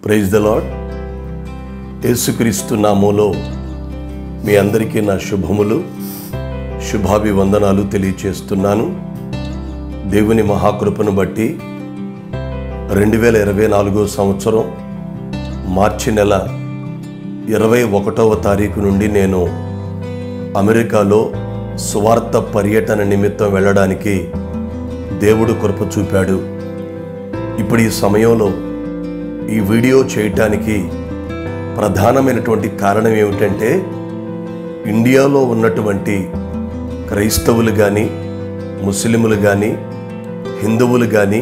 Praise the lord. యేసుక్రీస్తు నామములో మీ అందరికీ నా శుభములు, శుభాభివందనాలు తెలియచేస్తున్నాను. దేవుని మహాకృపను బట్టి 2024 సంవత్సరం మార్చి నెల 21వ తారీఖు నుండి నేను అమెరికాలో సువార్త పర్యటన నిమిత్తం వెళ్ళడానికి దేవుడు కృప చూపాడు. ఇప్పుడు ఈ సమయంలో ఈ వీడియో చేయటానికి ప్రధానమైనటువంటి కారణం ఏమిటంటే, ఇండియాలో ఉన్నటువంటి క్రైస్తవులు కానీ, ముస్లిములు కానీ, హిందువులు కానీ,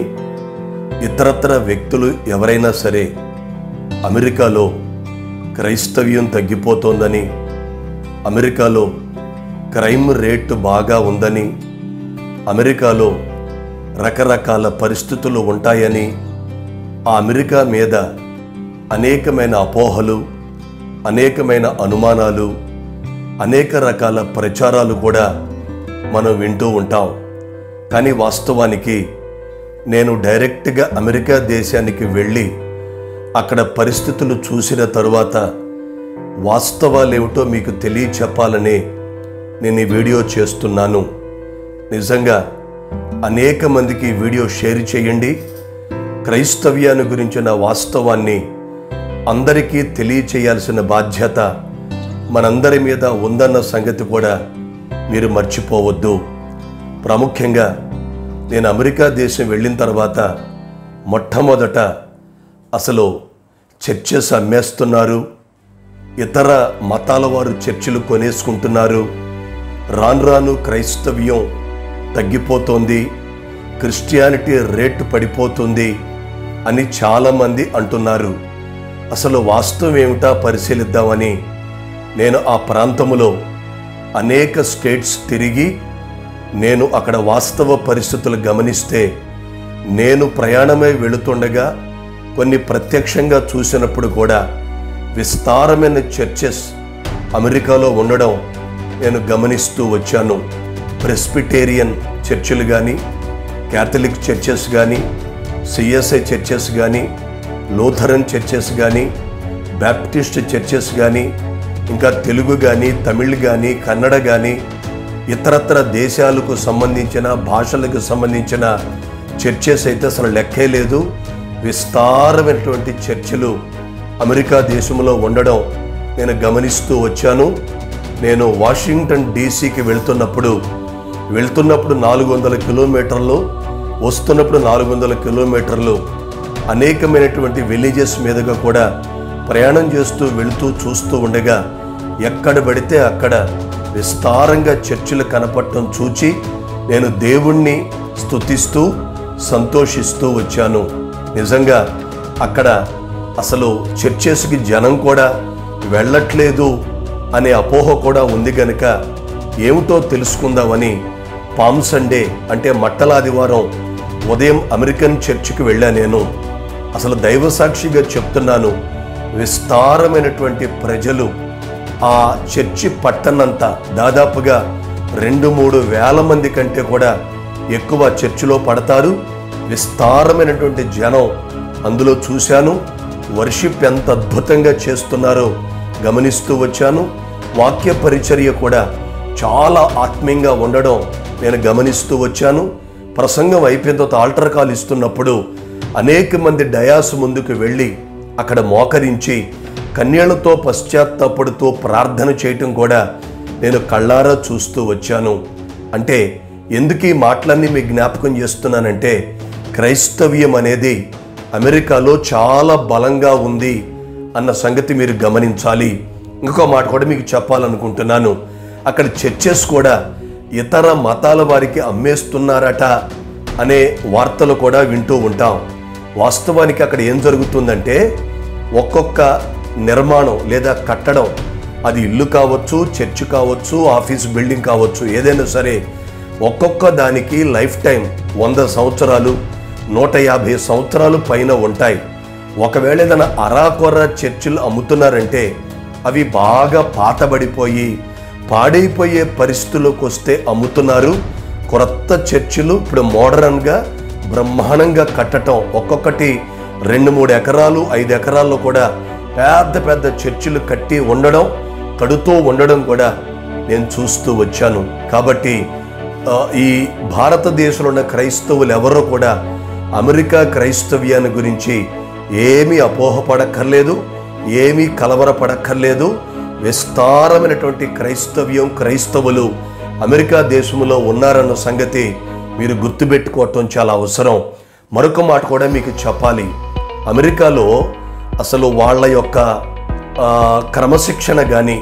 ఇతరత్ర వ్యక్తులు ఎవరైనా సరే అమెరికాలో క్రైస్తవ్యం తగ్గిపోతోందని, అమెరికాలో క్రైమ్ రేటు బాగా ఉందని, అమెరికాలో రకరకాల పరిస్థితులు ఉంటాయని, ఆ అమెరికా మీద అనేకమైన అపోహలు, అనేకమైన అనుమానాలు, అనేక రకాల ప్రచారాలు కూడా మనం వింటూ ఉంటాం. కానీ వాస్తవానికి నేను డైరెక్ట్గా అమెరికా దేశానికి వెళ్ళి అక్కడ పరిస్థితులు చూసిన తరువాత వాస్తవాలు ఏమిటో మీకు తెలియచెప్పాలని నేను ఈ వీడియో చేస్తున్నాను. నిజంగా అనేక మందికి వీడియో షేర్ చేయండి. క్రైస్తవ్యాన్ని గురించిన వాస్తవాన్ని అందరికీ తెలియచేయాల్సిన బాధ్యత మనందరి మీద ఉందన్న సంగతి కూడా మీరు మర్చిపోవద్దు. ప్రాముఖ్యంగా నేను అమెరికా దేశం వెళ్ళిన తర్వాత మొట్టమొదట అసలు చర్చెస్ అమ్మేస్తున్నారు, ఇతర మతాల వారు చర్చిలు కొనేసుకుంటున్నారు, రాను రాను క్రైస్తవ్యం తగ్గిపోతుంది, క్రిస్టియానిటీ రేటు పడిపోతుంది అని చాలామంది అంటున్నారు. అసలు వాస్తవం ఏమిటా పరిశీలిద్దామని నేను ఆ ప్రాంతంలో అనేక స్టేట్స్ తిరిగి నేను అక్కడ వాస్తవ పరిస్థితులు గమనిస్తే, నేను ప్రయాణమై వెళుతుండగా కొన్ని ప్రత్యక్షంగా చూసినప్పుడు కూడా విస్తారమైన చర్చెస్ అమెరికాలో ఉండడం నేను గమనిస్తూ వచ్చాను. ప్రెస్బిటేరియన్ చర్చిలు కానీ, క్యాథలిక్ చర్చెస్ కానీ, సిఎస్ఐ చర్చెస్ కానీ, లూథరన్ చర్చెస్ కానీ, బ్యాప్టిస్ట్ చర్చెస్ కానీ, ఇంకా తెలుగు కానీ, తమిళ్ కానీ, కన్నడ కానీ, ఇతరత్ర దేశాలకు సంబంధించిన భాషలకు సంబంధించిన చర్చెస్ అయితే అసలు లెక్కే లేదు. విస్తారమైనటువంటి చర్చిలు అమెరికా దేశంలో ఉండడం నేను గమనిస్తూ వచ్చాను. నేను వాషింగ్టన్ డీసీకి వెళ్తున్నప్పుడు 400 కిలోమీటర్లు, వస్తున్నప్పుడు 400 కిలోమీటర్లు అనేకమైనటువంటి విలేజెస్ మీదుగా కూడా ప్రయాణం చేస్తూ వెళుతూ చూస్తూ ఉండగా ఎక్కడ పడితే అక్కడ విస్తారంగా చర్చిలు కనపడటం చూచి నేను దేవుణ్ణి స్తుతిస్తూ సంతోషిస్తూ వచ్చాను. నిజంగా అక్కడ అసలు చర్చెస్కి జనం కూడా వెళ్ళట్లేదు అనే అపోహ కూడా ఉంది కనుక ఏమిటో తెలుసుకుందామని పామ్ సండే అంటే మట్టలాదివారం ఉదయం అమెరికన్ చర్చికి వెళ్ళా. నేను అసలు దైవ సాక్షిగా చెప్తున్నాను, విస్తారమైనటువంటి ప్రజలు ఆ చర్చి పట్టణంతా దాదాపుగా 2-3 వేల మంది కంటే కూడా ఎక్కువ చర్చిలో పడతారు. విస్తారమైనటువంటి జనం అందులో చూశాను. వర్షిప్ ఎంత అద్భుతంగా చేస్తున్నారో గమనిస్తూ వచ్చాను. వాక్య పరిచర్య కూడా చాలా ఆత్మీయంగా ఉండడం నేను గమనిస్తూ వచ్చాను. ప్రసంగం అయిపోయిన తర్వాత ఆల్టర్ కాల్ ఇస్తున్నప్పుడు అనేక మంది డయాస్ ముందుకు వెళ్ళి అక్కడ మోకరించి కన్నీళ్లతో పశ్చాత్తాపడుతూ ప్రార్థన చేయటం కూడా నేను కళ్ళారా చూస్తూ వచ్చాను. అంటే ఎందుకు ఈ మాటలన్నీ మీకు జ్ఞాపకం చేస్తున్నానంటే, క్రైస్తవ్యం అనేది అమెరికాలో చాలా బలంగా ఉంది అన్న సంగతి మీరు గమనించాలి. ఇంకొక మాట కూడా మీకు చెప్పాలనుకుంటున్నాను. అక్కడ చర్చెస్ కూడా ఇతర మతాల వారికి అమ్మేస్తున్నారట అనే వార్తలు కూడా వింటూ ఉంటాం. వాస్తవానికి అక్కడ ఏం జరుగుతుందంటే, ఒక్కొక్క నిర్మాణం లేదా కట్టడం, అది ఇల్లు కావచ్చు, చర్చ్ కావచ్చు, ఆఫీస్ బిల్డింగ్ కావచ్చు, ఏదైనా సరే ఒక్కొక్క దానికి లైఫ్ టైం 100 సంవత్సరాలు 150 సంవత్సరాలు పైన ఉంటాయి. ఒకవేళ ఏదైనా అరాకొర చర్చిలు అమ్ముతున్నారంటే అవి బాగా పాతబడిపోయి పాడైపోయే పరిస్థితుల్లోకి వస్తే అమ్ముతున్నారు. క్రొత్త చర్చిలు ఇప్పుడు మోడర్న్గా బ్రహ్మాండంగా కట్టడం, ఒక్కొక్కటి 2-3 ఎకరాలు 5 ఎకరాల్లో కూడా పెద్ద పెద్ద చర్చిలు కడుతూ ఉండడం కూడా నేను చూస్తూ వచ్చాను. కాబట్టి ఈ భారతదేశంలో ఉన్న క్రైస్తవులు ఎవరో కూడా అమెరికా క్రైస్తవ్యాన్ని గురించి ఏమీ అపోహపడక్కర్లేదు, ఏమీ కలవరపడక్కర్లేదు. విస్తారమైనటువంటి క్రైస్తవులు అమెరికా దేశంలో ఉన్నారన్న సంగతి మీరు గుర్తుపెట్టుకోవటం చాలా అవసరం. మరొక మాట కూడా మీకు చెప్పాలి. అమెరికాలో అసలు వాళ్ళ యొక్క క్రమశిక్షణ కానీ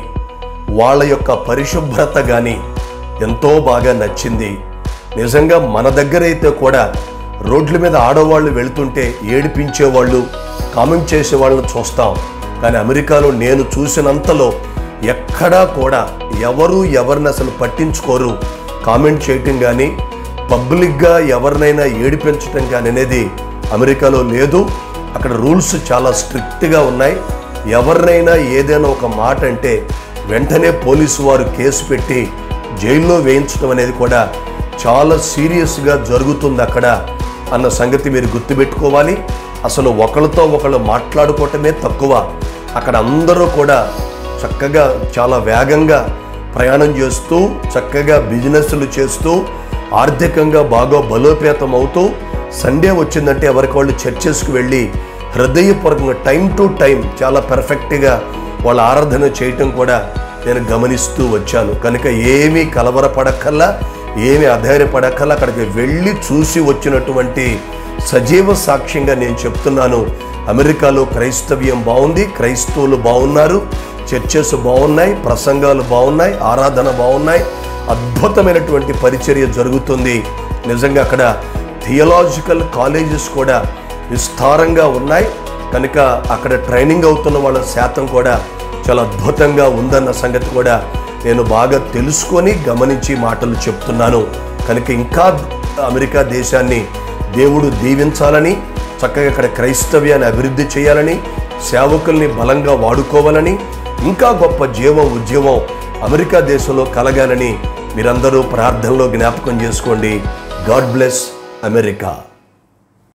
వాళ్ళ యొక్క పరిశుభ్రత కానీ ఎంతో బాగా నచ్చింది. నిజంగా మన దగ్గర అయితే కూడా రోడ్ల మీద ఆడవాళ్ళు వెళుతుంటే ఏడిపించేవాళ్ళు, కామెంట్ చేసేవాళ్ళని చూస్తాం. కానీ అమెరికాలో నేను చూసినంతలో ఎక్కడా కూడా ఎవరిని అసలు పట్టించుకోరు. కామెంట్ చేయటం కానీ పబ్లిక్గా ఎవరినైనా ఏడిపించటం కానీ అనేది అమెరికాలో లేదు. అక్కడ రూల్స్ చాలా స్ట్రిక్ట్గా ఉన్నాయి. ఎవరినైనా ఏదైనా ఒక మాట అంటే వెంటనే పోలీసు వారు కేసు పెట్టి జైల్లో వేయించడం అనేది కూడా చాలా సీరియస్గా జరుగుతుంది అక్కడ అన్న సంగతి మీరు గుర్తుపెట్టుకోవాలి. అసలు ఒకళ్ళతో ఒకళ్ళు మాట్లాడుకోవటమే తక్కువ. అక్కడ అందరూ కూడా చక్కగా చాలా వేగంగా ప్రయాణం చేస్తూ చక్కగా బిజినెస్లు చేస్తూ ఆర్థికంగా బాగా బలోపేతం అవుతూ సండే వచ్చిందంటే ఎవరికి వాళ్ళు చర్చెస్కి వెళ్ళి హృదయపూర్వకంగా టైం టు టైం చాలా పర్ఫెక్ట్గా వాళ్ళ ఆరాధన చేయటం కూడా నేను గమనిస్తూ వచ్చాను. కనుక ఏమీ కలవరపడక్కల్లా, ఏమీ అధైర్యపడక్కల్లా. అక్కడికి వెళ్ళి చూసి వచ్చినటువంటి సజీవ సాక్ష్యంగా నేను చెప్తున్నాను. అమెరికాలో క్రైస్తవ్యం బాగుంది, క్రైస్తవులు బాగున్నారు, చర్చెస్ బాగున్నాయి, ప్రసంగాలు బాగున్నాయి, ఆరాధన బాగున్నాయి, అద్భుతమైనటువంటి పరిచర్య జరుగుతుంది. నిజంగా అక్కడ థియలాజికల్ కాలేజెస్ కూడా విస్తారంగా ఉన్నాయి. కనుక అక్కడ ట్రైనింగ్ అవుతున్న వాళ్ళ శాతం కూడా చాలా అద్భుతంగా ఉందన్న సంగతి కూడా నేను బాగా తెలుసుకొని గమనించి మాటలు చెప్తున్నాను. కనుక ఇంకా అమెరికా దేశాన్ని దేవుడు దీవించాలని, చక్కగా ఇక్కడ క్రైస్తవ్యాన్ని అభివృద్ధి చేయాలని, సేవకుల్ని బలంగా వాడుకోవాలని, ఇంకా గొప్ప ఉద్యమం అమెరికా దేశంలో కలగాలని మీరందరూ ప్రార్థనలో జ్ఞాపకం చేసుకోండి. God bless America.